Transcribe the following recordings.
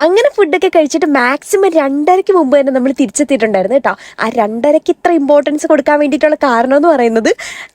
അങ്ങനെ ഫുഡൊക്കെ കഴിച്ചിട്ട് മാക്സിമം 2:30 മുമ്പ് തന്നെ നമ്മൾ തിരിച്ചെത്തിയിട്ടുണ്ടായിരുന്നു കേട്ടോ. ആ 2:30 ഇത്ര ഇമ്പോർട്ടൻസ് കൊടുക്കാൻ വേണ്ടിയിട്ടുള്ള കാരണം എന്ന് പറയുന്നത്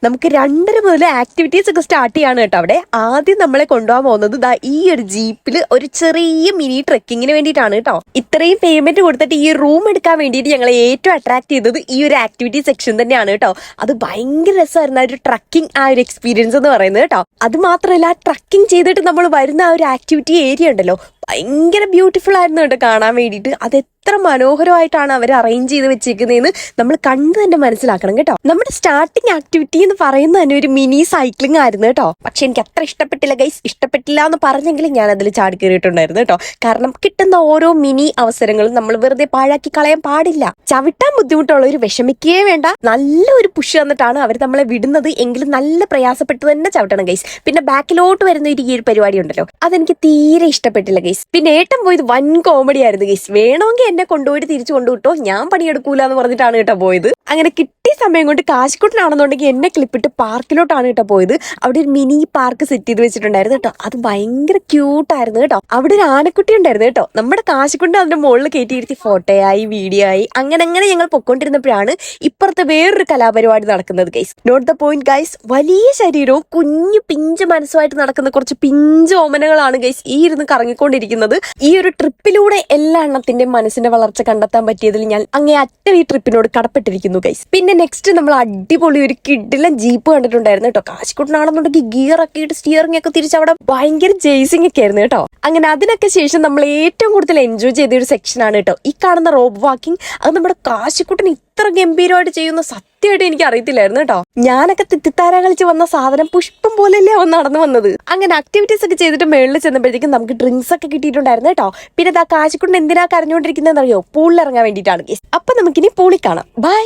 നമുക്ക് 2:30 മുതൽ ആക്ടിവിറ്റീസ് ഒക്കെ സ്റ്റാർട്ട് ചെയ്യാണ് കേട്ടോ. അവിടെ ആദ്യം നമ്മളെ കൊണ്ടുപോകാൻ പോകുന്നത് ഈ ഒരു ജീപ്പിൽ ഒരു ചെറിയ മിനി ട്രെക്കിങ്ങിന് വേണ്ടിയിട്ടാണ് കേട്ടോ. ഇത്രയും പേയ്മെന്റ് കൊടുത്തിട്ട് ഈ റൂം എടുക്കാൻ വേണ്ടിയിട്ട് ഞങ്ങളെ ഏറ്റവും അട്രാക്ട് ചെയ്തത് ഈ ഒരു ആക്ടിവിറ്റി സെക്ഷൻ തന്നെയാണ് കേട്ടോ. അത് ഭയങ്കര രസമായിരുന്നു ആ ഒരു ട്രക്കിംഗ് ആ ഒരു എക്സ്പീരിയൻസ് എന്ന് പറയുന്നത് കേട്ടോ. അത് മാത്രമല്ല ട്രക്കിംഗ് ചെയ്തിട്ട് നമ്മൾ വരുന്ന ആ ഒരു ആക്ടിവിറ്റി ഏരിയ ഉണ്ടല്ലോ, ഭയങ്കര ബ്യൂട്ടിഫുൾ ആയിരുന്നു കേട്ടോ കാണാൻ വേണ്ടിയിട്ട്. അത് എത്ര മനോഹരമായിട്ടാണ് അവർ അറേഞ്ച് ചെയ്ത് വെച്ചേക്കുന്നതെന്ന് നമ്മൾ കണ്ടു തന്നെ മനസ്സിലാക്കണം കേട്ടോ. നമ്മുടെ സ്റ്റാർട്ടിങ് ആക്ടിവിറ്റി എന്ന് പറയുന്നത് തന്നെ ഒരു മിനി സൈക്ലിംഗ് ആയിരുന്നു കേട്ടോ. പക്ഷെ എനിക്ക് അത്ര ഇഷ്ടപ്പെട്ടില്ല ഗൈസ്. ഇഷ്ടപ്പെട്ടില്ല എന്ന് പറഞ്ഞെങ്കിലും ഞാൻ അതിൽ ചാടി കയറിയിട്ടുണ്ടായിരുന്നു കേട്ടോ. കാരണം കിട്ടുന്ന ഓരോ മിനി അവസരങ്ങളും നമ്മൾ വെറുതെ പാഴാക്കി കളയാൻ പാടില്ല. ചവിട്ടാൻ ബുദ്ധിമുട്ടുള്ളവർ വിഷമിക്കേ വേണ്ട. നല്ലൊരു പുഷ് തന്നിട്ടാണ് അവർ നമ്മളെ വിടുന്നത്. എങ്കിലും നല്ല പ്രയാസപ്പെട്ട് തന്നെ ചവിട്ടണം ഗൈസ്. പിന്നെ ബാക്കിലോട്ട് വരുന്ന ഈ ഒരു പരിപാടി ഉണ്ടല്ലോ, അതെനിക്ക് തീരെ ഇഷ്ടപ്പെട്ടില്ല ഗൈസ്. പിന്നെ ഏട്ടൻ പോയത് വൻ കോമഡി ആയിരുന്നു ഗൈസ്. വേണമെങ്കിൽ എന്നെ കൊണ്ടുപോയിട്ട് തിരിച്ചു കൊണ്ടുവിട്ടോ, ഞാൻ പണിയെടുക്കൂല എന്ന് പറഞ്ഞിട്ടാണ് കേട്ടോ പോയത്. അങ്ങനെ കിട്ടിയ സമയം കൊണ്ട് കാശിക്കുട്ടനാണെന്നുണ്ടെങ്കിൽ എന്നെ ക്ലിപ്പിട്ട് പാർക്കിലോട്ടാണ് കേട്ടോ പോയത്. അവിടെ ഒരു മിനി പാർക്ക് സെറ്റ് ചെയ്ത് വെച്ചിട്ടുണ്ടായിരുന്നു കേട്ടോ. അത് ഭയങ്കര ക്യൂട്ടായിരുന്നു കേട്ടോ. അവിടെ ഒരു ആനക്കുട്ടി ഉണ്ടായിരുന്നു കേട്ടോ. നമ്മുടെ കാശിക്കുട്ടൻ അതിന്റെ മുകളിൽ കയറ്റിയിരുത്തി ഫോട്ടോയായി വീഡിയോ ആയി അങ്ങനെ ഞങ്ങൾ പൊക്കോണ്ടിരുന്നപ്പോഴാണ് ഇപ്പുറത്തെ വേറൊരു കലാപരിപാടി നടക്കുന്നത് guys. Note the point guys. വലിയ ശരീരവും കുഞ്ഞു പിഞ്ച് മനസ്സുമായിട്ട് നടക്കുന്ന കുറച്ച് പിഞ്ച് ഓമനകളാണ് ഗൈസ് ഈ ഇരുന്ന് കറങ്ങിക്കൊണ്ടിരിക്കുന്നത്. ഈ ഒരു ട്രിപ്പിലൂടെ എല്ലാ എണ്ണത്തിന്റെ മനസ്സിന്റെ വളർച്ച കണ്ടെത്താൻ പറ്റിയതിൽ ഞാൻ അങ്ങേ അറ്റം ഈ ട്രിപ്പിനോട് കടപ്പെട്ടിരിക്കുന്നു ഗൈസ്. പിന്നെ നെക്സ്റ്റ് നമ്മൾ അടിപൊളി ഒരു കിഡിലൻ ജീപ്പ് കണ്ടിട്ടുണ്ടായിരുന്നു കേട്ടോ. കാശിക്കുട്ടനാണെന്നുണ്ടെങ്കിൽ ഗിയർ ഒക്കെ ഇട്ട് സ്റ്റിയറിംഗ് ഒക്കെ തിരിച്ച് അവിടെ ഭയങ്കര ജേസിംഗ് ഒക്കെ ആയിരുന്നു കേട്ടോ. അങ്ങനെ അതിനൊക്കെ ശേഷം നമ്മൾ ഏറ്റവും കൂടുതൽ എൻജോയ് ചെയ്ത ഒരു സെക്ഷനാണ് കേട്ടോ ഈ കാണുന്ന റോപ്പ് വാക്കിംഗ്. അത് നമ്മുടെ കാശിക്കുട്ടൻ ഇത്ര ഗംഭീരമായിട്ട് ചെയ്യുന്ന സത്യമായിട്ട് എനിക്ക് അറിയത്തില്ലായിരുന്നു കേട്ടോ. ഞാനൊക്കെ തിത്തിത്താര കളിച്ച് വന്ന സാധനം പുഷ്പം പോലെയല്ലേ അവൻ നടന്നു വന്നത്. അങ്ങനെ ആക്ടിവിറ്റീസ് ഒക്കെ ചെയ്തിട്ട് മേളിൽ ചെന്നപ്പോഴത്തേക്കും നമുക്ക് ഡ്രിങ്ക്സ് ഒക്കെ കിട്ടിയിട്ടുണ്ടായിരുന്നു കേട്ടോ. പിന്നെ കാശിക്കുട്ടൻ എന്തിനാ കരഞ്ഞുകൊണ്ടിരിക്കുന്നതെന്ന് അറിയോ? പൂളിൽ ഇറങ്ങാൻ വേണ്ടിയിട്ടാണ്. അപ്പൊ നമുക്കിനി പൂളിൽ കാണാം. ബൈ.